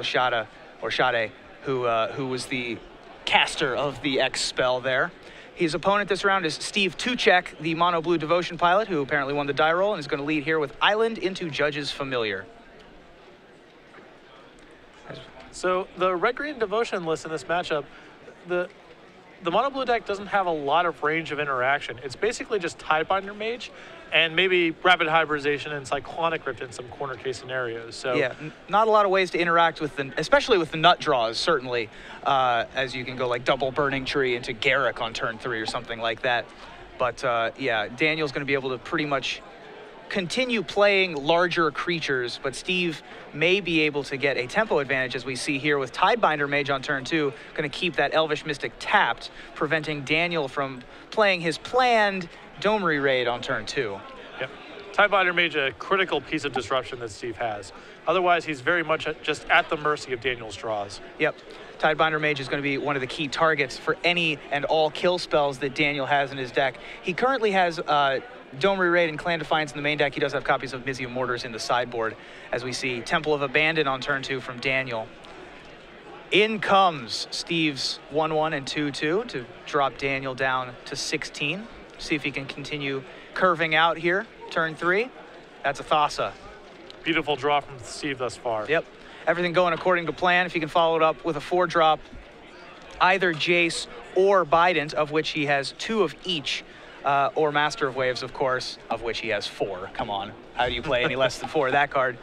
Schade, who was the caster of the X spell there. His opponent this round is Steve Tuchek, the Mono Blue Devotion pilot, who apparently won the die roll and is going to lead here with Island into Judge's Familiar. So the red-green Devotion list in this matchup, the Mono Blue deck doesn't have a lot of range of interaction. It's basically just Tidebinder Mage and maybe Rapid Hybridization and Cyclonic Rift in some corner case scenarios. So yeah, not a lot of ways to interact with especially with the nut draws, certainly, as you can go like double Burning Tree into Garruk on turn 3 or something like that. But yeah, Daniel's going to be able to pretty much continue playing larger creatures, but Steve may be able to get a tempo advantage, as we see here with Tidebinder Mage on turn 2, going to keep that Elvish Mystic tapped, preventing Daniel from playing his planned Domery Raid on turn 2. Yep. Tidebinder Mage, a critical piece of disruption that Steve has. Otherwise, he's very much just at the mercy of Daniel's draws. Yep. Tidebinder Mage is going to be one of the key targets for any and all kill spells that Daniel has in his deck. He currently has Domery Raid and Clan Defiance in the main deck. He does have copies of Mizzium Mortars in the sideboard, as we see Temple of Abandon on turn 2 from Daniel. In comes Steve's 1-1 and 2-2 to drop Daniel down to 16. See if he can continue curving out here. Turn 3, that's a Thassa. Beautiful draw from Steve thus far. Yep, everything going according to plan. If he can follow it up with a 4-drop, either Jace or Bident, of which he has 2 of each, or Master of Waves, of course, of which he has 4. Come on, how do you play any less than 4 of that card?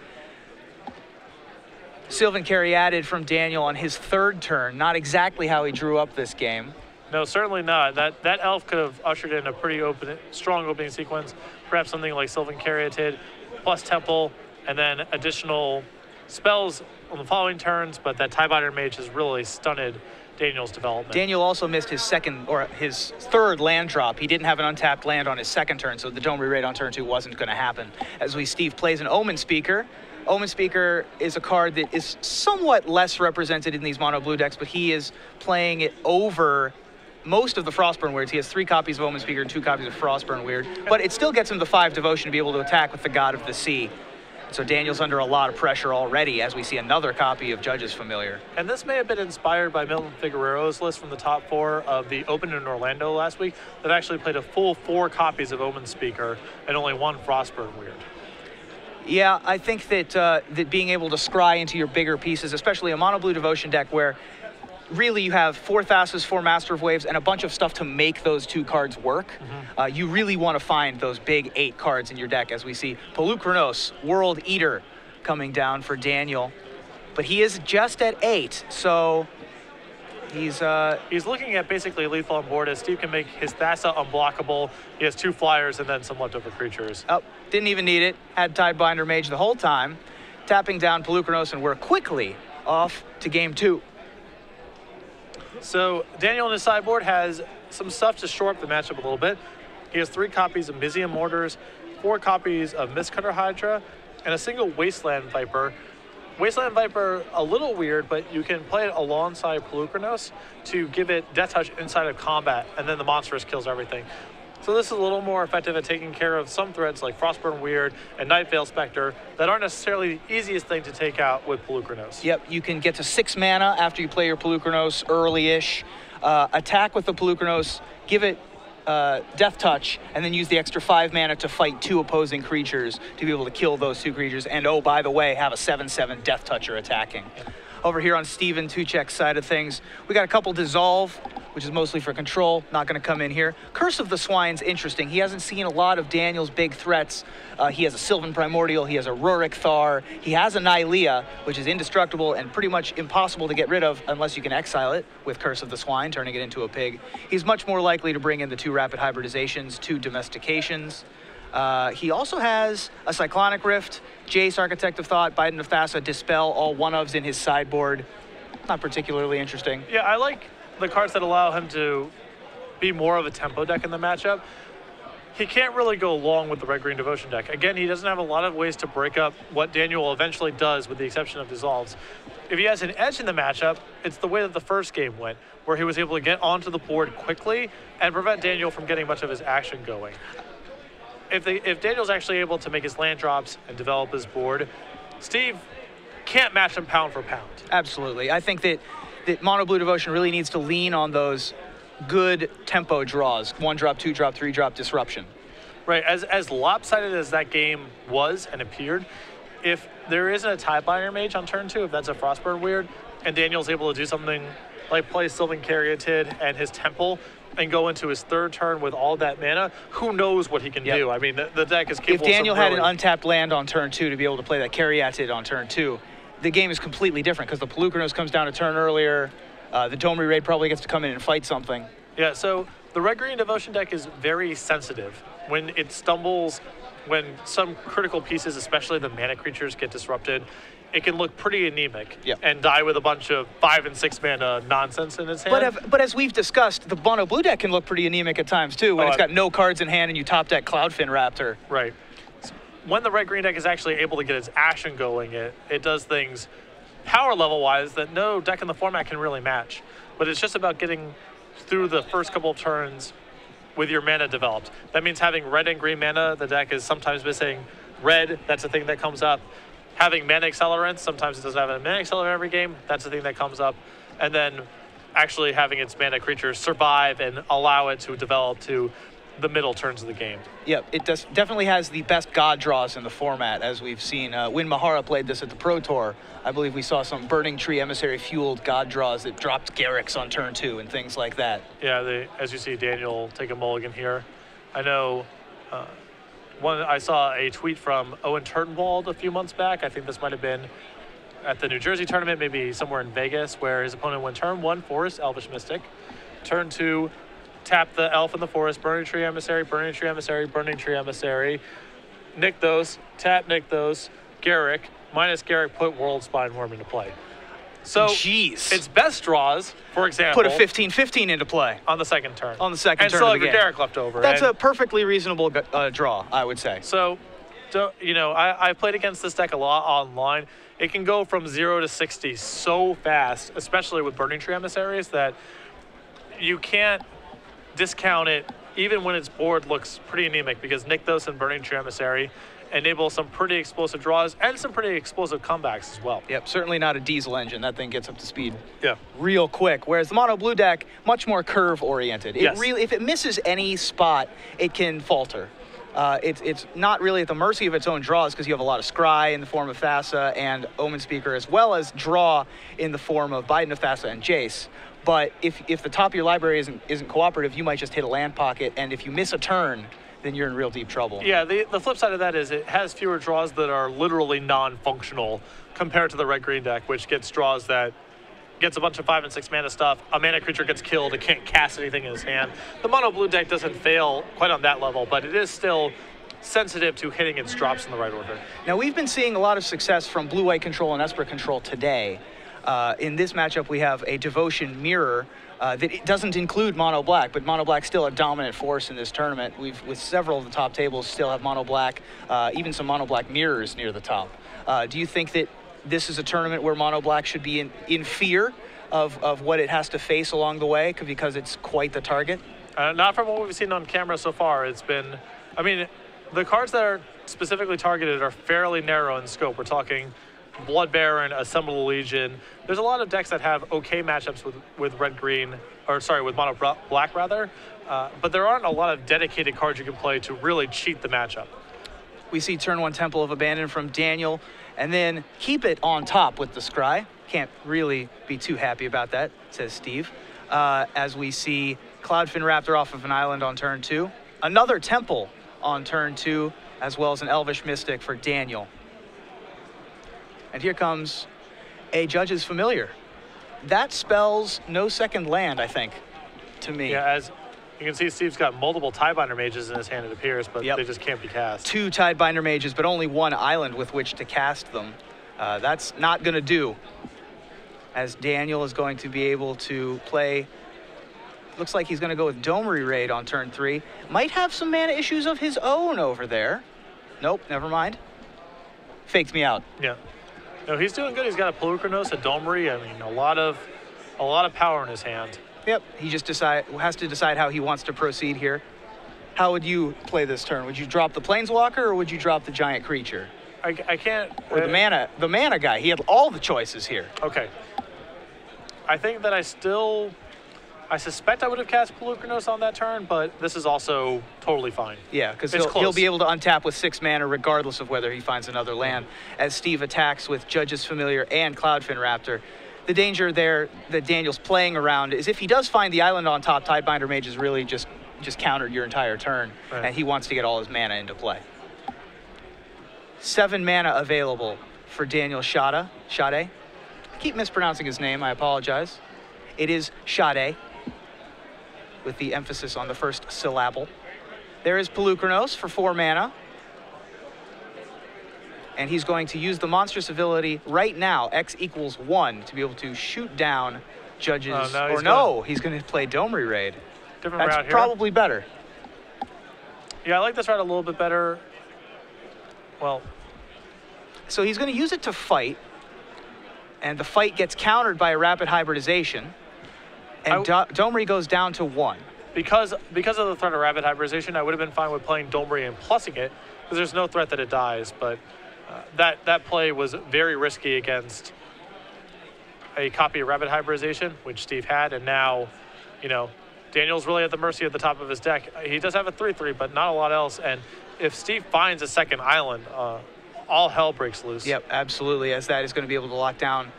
Sylvan Caryatid from Daniel on his 3rd turn. Not exactly how he drew up this game. No, certainly not. That elf could have ushered in a pretty strong opening sequence. Perhaps something like Sylvan Caryatid plus Temple, and then additional spells on the following turns. But that Tidebinder Mage has really stunted Daniel's development. Daniel also missed his 3rd land drop. He didn't have an untapped land on his 2nd turn, so the Domery Raid on turn 2 wasn't going to happen. As Steve plays an Omen Speaker. Omen Speaker is a card that is somewhat less represented in these mono blue decks, but he is playing it over most of the Frostburn Weirds. He has 3 copies of Omen Speaker and 2 copies of Frostburn Weird, but it still gets him the 5 Devotion to be able to attack with the God of the Sea. So Daniel's under a lot of pressure already as we see another copy of Judge's Familiar. And this may have been inspired by Milton Figueroa's list from the top 4 of the Open in Orlando last week that actually played a full 4 copies of Omen Speaker and only 1 Frostburn Weird. Yeah, I think that that being able to scry into your bigger pieces, especially a mono blue Devotion deck where really you have 4 Thassas, 4 Master of Waves, and a bunch of stuff to make those 2 cards work. You really want to find those big 8 cards in your deck, as we see Polukranos, World Eater, coming down for Daniel. But he is just at 8, so he's looking at basically lethal on board, as Steve can make his Thassa unblockable. He has 2 flyers and then some leftover creatures. Oh, didn't even need it. Had Tidebinder Mage the whole time. Tapping down Polukranos, and we're quickly off to game 2. So Daniel on his sideboard has some stuff to shore up the matchup a little bit. He has 3 copies of Mizzium Mortars, 4 copies of Mistcutter Hydra, and a single Wasteland Viper. Wasteland Viper, a little weird, but you can play it alongside Polukranos to give it Death Touch inside of combat, and then the monstrous kills everything. So this is a little more effective at taking care of some threats like Frostburn Weird and Nightveil Spectre that aren't necessarily the easiest thing to take out with Polukranos. Yep, you can get to 6 mana after you play your Polukranos early-ish. Attack with the Polukranos, give it Death Touch, and then use the extra 5 mana to fight 2 opposing creatures to be able to kill those 2 creatures. And oh, by the way, have a 7/7 Death Toucher attacking. Yep. Over here on Steven Tuchek's side of things, we got a couple Dissolve, which is mostly for control, not going to come in here. Curse of the Swine's interesting. He hasn't seen a lot of Daniel's big threats. He has a Sylvan Primordial, he has a Rurik Thar, he has a Nylea, which is indestructible and pretty much impossible to get rid of unless you can exile it with Curse of the Swine, turning it into a pig. He's much more likely to bring in the 2 rapid hybridizations, 2 domestications. He also has a Cyclonic Rift, Jace, Architect of Thought, Bident of Thassa, Dispel, all 1-ofs in his sideboard. Not particularly interesting. Yeah, I like the cards that allow him to be more of a tempo deck in the matchup. He can't really go along with the red-green Devotion deck. Again, he doesn't have a lot of ways to break up what Daniel eventually does, with the exception of Dissolves. If he has an edge in the matchup, it's the way that the first game went, where he was able to get onto the board quickly and prevent Daniel from getting much of his action going. If Daniel's actually able to make his land drops and develop his board, Steve can't match them pound for pound. Absolutely. I think that Mono Blue Devotion really needs to lean on those good tempo draws. 1 drop, 2 drop, 3 drop disruption. Right, as lopsided as that game was and appeared, if there isn't a tie binder mage on turn 2, if that's a Frostburn weird, and Daniel's able to do something like play Sylvan Caryatid and his Temple and go into his 3rd turn with all that mana, who knows what he can do. I mean, the deck is capable If Daniel of had an untapped land on turn 2 to be able to play that Caryatid on turn 2, the game is completely different because the Pelucranos comes down a turn earlier, the Domri Raid probably gets to come in and fight something. Yeah, so the Red-Green Devotion deck is very sensitive. When it stumbles, when some critical pieces, especially the mana creatures, get disrupted, it can look pretty anemic and die with a bunch of 5 and 6 mana nonsense in its hand. But as we've discussed, the Mono Blue deck can look pretty anemic at times too when it's got no cards in hand and you top deck Cloudfin Raptor. Right. When the Red-Green deck is actually able to get its action going, it does things power level-wise that no deck in the format can really match. But it's just about getting through the first couple of turns with your mana developed. That means having red and green mana. The deck is sometimes missing red. That's a thing that comes up. Having mana accelerants. Sometimes it doesn't have a mana accelerant every game. That's the thing that comes up. And then actually having its mana creatures survive and allow it to develop to the middle turns of the game. Yep, it definitely has the best god draws in the format, as we've seen. When Mahara played this at the Pro Tour, I believe we saw some Burning Tree Emissary-fueled god draws that dropped Garrix on turn 2 and things like that. Yeah, as you see Daniel take a mulligan here. I know I saw a tweet from Owen Turtenwald a few months back. I think this might have been at the New Jersey tournament, maybe somewhere in Vegas, where his opponent went turn 1, Forest, Elvish Mystic. Turn 2, tap the Elf in the Forest, Burning Tree Emissary, Burning Tree Emissary, Burning Tree Emissary. Nykthos, tap Nykthos, Garrick, minus Garrick, put World Spine Worm into play. So its best draws, for example, put a 15/15 into play on the second turn. On the second and turn still of have the your game. Garrick left over. That's a perfectly reasonable draw, I would say. So, you know, I played against this deck a lot online. It can go from 0 to 60 so fast, especially with Burning Tree Emissaries, that you can't discount it even when its board looks pretty anemic, because Nykthos and Burning Tree Emissary enable some pretty explosive draws and some pretty explosive comebacks as well. Yep, certainly not a diesel engine. That thing gets up to speed real quick. Whereas the Mono Blue deck, much more curve oriented. If it misses any spot, it can falter. It's not really at the mercy of its own draws, because you have a lot of scry in the form of Thassa and Omen Speaker, as well as draw in the form of Biden of Thassa and Jace. But if the top of your library isn't cooperative, you might just hit a land pocket, and if you miss a turn, then you're in real deep trouble. Yeah, the flip side of that is it has fewer draws that are literally non-functional compared to the red-green deck, which gets draws that gets a bunch of 5 and 6 mana stuff. A mana creature gets killed, it can't cast anything in his hand. The mono blue deck doesn't fail quite on that level, but it is still sensitive to hitting its drops in the right order. Now, we've been seeing a lot of success from blue-white control and Esper control today. In this matchup, we have a Devotion Mirror that it doesn't include Mono Black, but Mono Black's still a dominant force in this tournament. With several of the top tables still have Mono Black, even some Mono Black mirrors near the top. Do you think that this is a tournament where Mono Black should be in fear of what it has to face along the way because it's quite the target? Not from what we've seen on camera so far. It's been, I mean, the cards that are specifically targeted are fairly narrow in scope. We're talking Blood Baron, Assemble Legion. There's a lot of decks that have okay matchups with red-green, or sorry, with Mono Black rather, but there aren't a lot of dedicated cards you can play to really cheat the matchup. We see turn 1 Temple of Abandon from Daniel, and then keep it on top with the Scry. Can't really be too happy about that, says Steve. As we see Cloudfin Raptor off of an island on turn 2. Another Temple on turn 2, as well as an Elvish Mystic for Daniel. And here comes a Judge's Familiar. That spells no second land, I think, to me. Yeah, as you can see, Steve's got multiple Tidebinder Mages in his hand, it appears, but they just can't be cast. 2 Tidebinder Mages, but only 1 island with which to cast them. That's not going to do, as Daniel is going to be able to play. Looks like he's going to go with Domery Raid on turn 3. Might have some mana issues of his own over there. Nope, never mind. Faked me out. Yeah. No, he's doing good. He's got a Pelucranos, a Domery. I mean, a lot of power in his hand. Yep. He just has to decide how he wants to proceed here. How would you play this turn? Would you drop the Planeswalker or would you drop the giant creature? I can't. Or the mana guy. He had all the choices here. Okay. I think that I suspect I would have cast Pelucranos on that turn, but this is also totally fine. Yeah, because he'll be able to untap with 6 mana regardless of whether he finds another land. As Steve attacks with Judge's Familiar and Cloudfin Raptor, the danger there that Daniel's playing around is if he does find the island on top, Tidebinder Mage is really just countered your entire turn, right. And he wants to get all his mana into play. 7 mana available for Daniel Schade. I keep mispronouncing his name, I apologize. It is Schade, with the emphasis on the first syllable. There is Pelucranos for 4 mana. And he's going to use the monstrous ability right now, X equals 1, to be able to shoot down Judges. He's going to play Domri Raid. Different route here. That's probably better. Yeah, I like this route a little bit better. Well, so he's going to use it to fight, and the fight gets countered by a rapid hybridization, and Domri goes down to 1. Because of the threat of rapid hybridization, I would have been fine with playing Domri and plussing it, because there's no threat that it dies, but that play was very risky against a copy of rapid hybridization, which Steve had, and now, Daniel's really at the mercy of the top of his deck. He does have a 3/3, but not a lot else, and if Steve finds a second island, all hell breaks loose. Yep, absolutely, as that is going to be able to lock down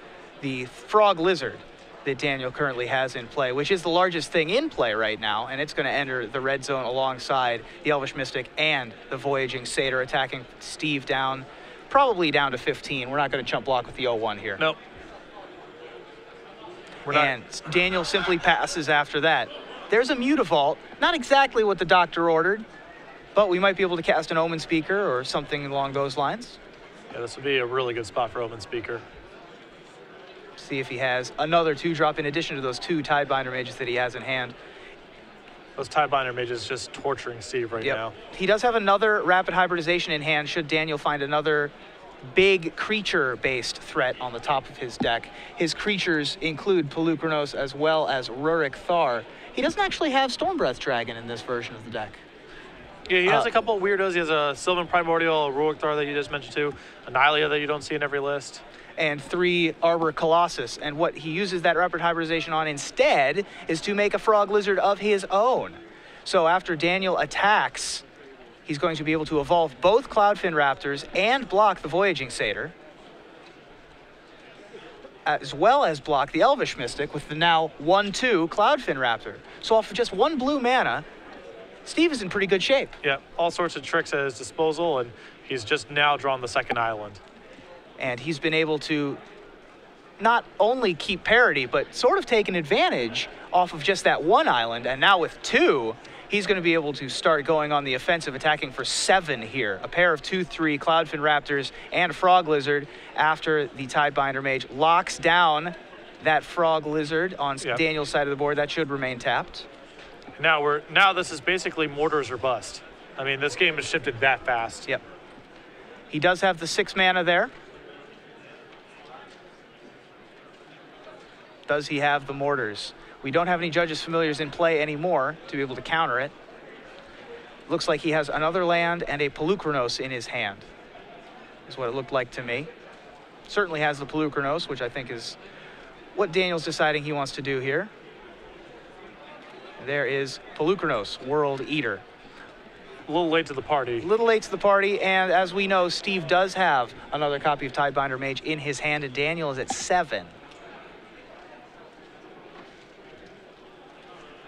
the Frog Lizard that Daniel currently has in play, which is the largest thing in play right now, and it's going to enter the red zone alongside the Elvish Mystic and the Voyaging Satyr, attacking Steve down, probably down to 15. We're not going to chump block with the 0-1 here. Nope. And Daniel simply passes after that. There's a Mutavault, not exactly what the doctor ordered, but we might be able to cast an Omen Speaker or something along those lines. Yeah, this would be a really good spot for Omen Speaker. See if he has another 2-drop in addition to those 2 Tidebinder Mages that he has in hand. Those Tidebinder Mages just torturing Steve right now. He does have another rapid hybridization in hand should Daniel find another big creature-based threat on the top of his deck. His creatures include Pelucranos as well as Rurik Thar. He doesn't actually have Stormbreath Dragon in this version of the deck. Yeah, he has a couple of weirdos. He has a Sylvan Primordial, a Rurik Thar that you just mentioned too, a Nylea that you don't see in every list. And 3 Arbor Colossus. And what he uses that rapid hybridization on instead is to make a Frog Lizard of his own. So after Daniel attacks, he's going to be able to evolve both Cloudfin Raptors and block the Voyaging Satyr, as well as block the Elvish Mystic with the now 1/2 Cloudfin Raptor. So off of just 1 blue mana, Steve is in pretty good shape. Yeah, all sorts of tricks at his disposal, and he's just now drawn the second island. And he's been able to not only keep parity, but sort of take an advantage off of just that 1 island, and now with 2, he's going to be able to start going on the offensive, attacking for 7 here. A pair of 2/3 Cloudfin Raptors and a Frog Lizard after the Tidebinder Mage locks down that Frog Lizard on Daniel's side of the board. That should remain tapped. Now this is basically mortars or bust. I mean, this game has shifted that fast. Yep. He does have the 6 mana there. Does he have the mortars? We don't have any Judges Familiars in play anymore to be able to counter it. Looks like he has another land and a Pelucranos in his hand, is what it looked like to me. Certainly has the Pelucranos, which I think is what Daniel's deciding he wants to do here. There is Pelucranos, World Eater. A little late to the party. A little late to the party, and as we know, Steve does have another copy of Tidebinder Mage in his hand, and Daniel is at 7.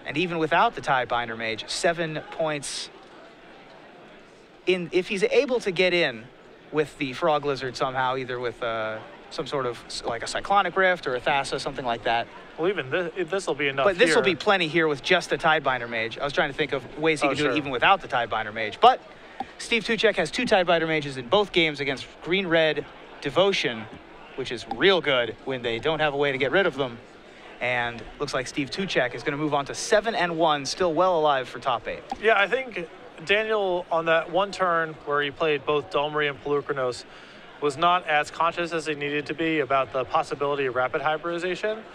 And even without the Tidebinder Mage, 7 points. If he's able to get in with the Frog Lizard somehow, either with some sort of like a Cyclonic Rift or a Thassa, something like that. Well, even this will be enough. But this will be plenty here with just the Tidebinder Mage. I was trying to think of ways he could do it even without the Tidebinder Mage. But Steve Tuchek has 2 Tidebinder Mages in both games against Green-Red Devotion, which is real good when they don't have a way to get rid of them. And looks like Steve Tuchek is going to move on to 7-1, still well alive for top 8. Yeah, I think Daniel, on that one turn where he played both Domri and Pelucranos, was not as conscious as he needed to be about the possibility of rapid hybridization.